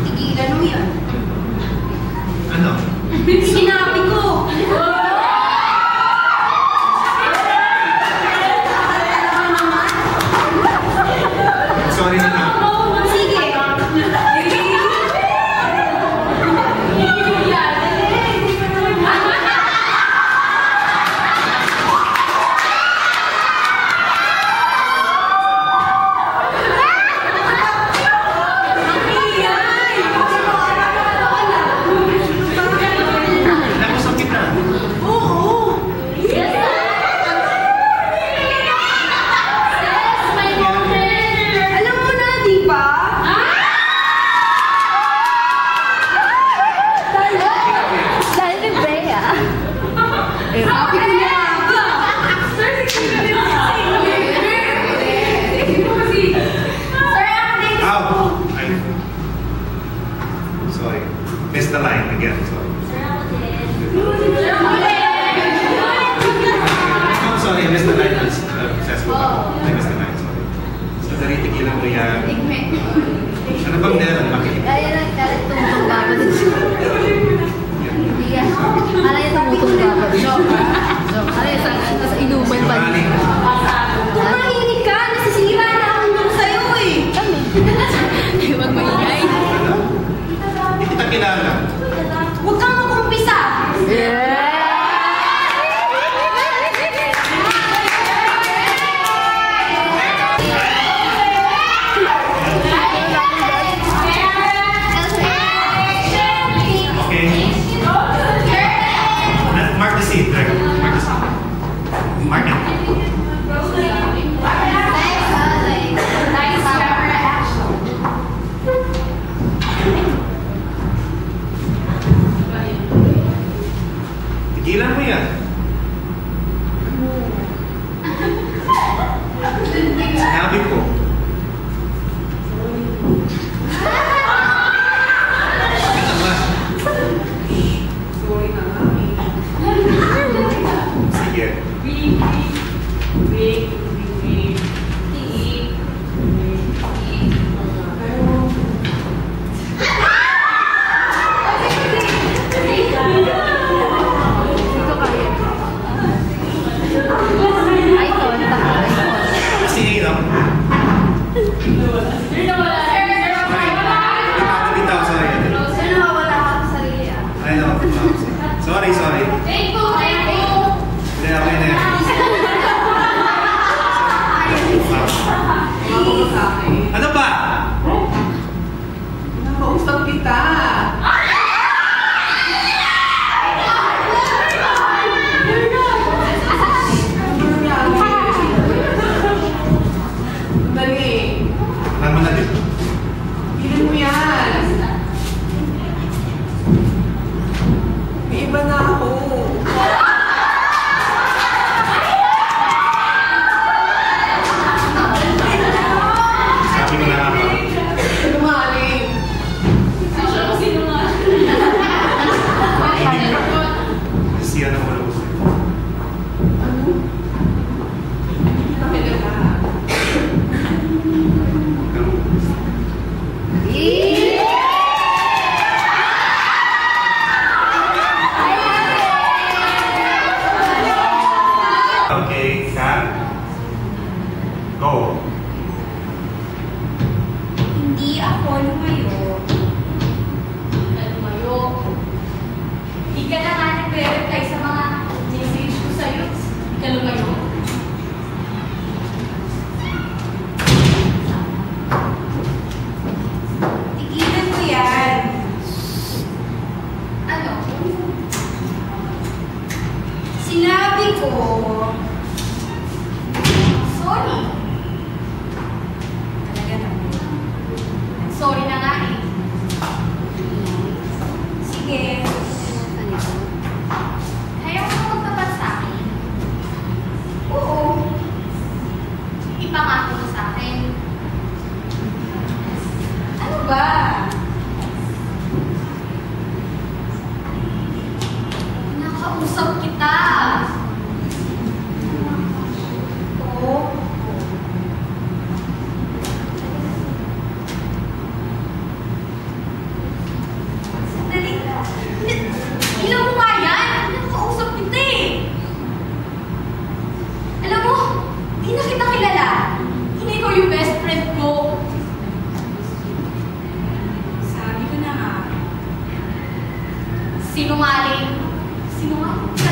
Tigilan mo yan. Ano? Sinabi ko! Sorry na lang. Sige! Sorry. Missed the line again. Sorry. I'm sorry, I missed the line. I missed the line. Sorry. So, dari tigilan mo yan. Ano bang meron? Kaya lang, tumutong bago din siya. Hindi yan. Alay, tumutong bago din siya. Alay, sa inuman pa din. Tumahinig ka! Nasisira na ang mundo sa'yo eh! Kami. Huwag maingay. Hindi kita kilala. Huwag kang mag-umpisa! Mark the seat, Greg. Mark the seat. Mark it. Tigilan mo yan. Sinabi ko. Sige. Sige, no? Sorry. Ano ba? Nakausap kita. Dali. Tama na din. Gilan mo yan. May iba na ako. Nakausap kita. Oo. Sandali. Ilan mo nga yan? Nakausap kita eh. Alam mo, di na kita kilala. Hindi ko yung best friend ko. Sabi ko na nga. Sinungaling. Sinungaling?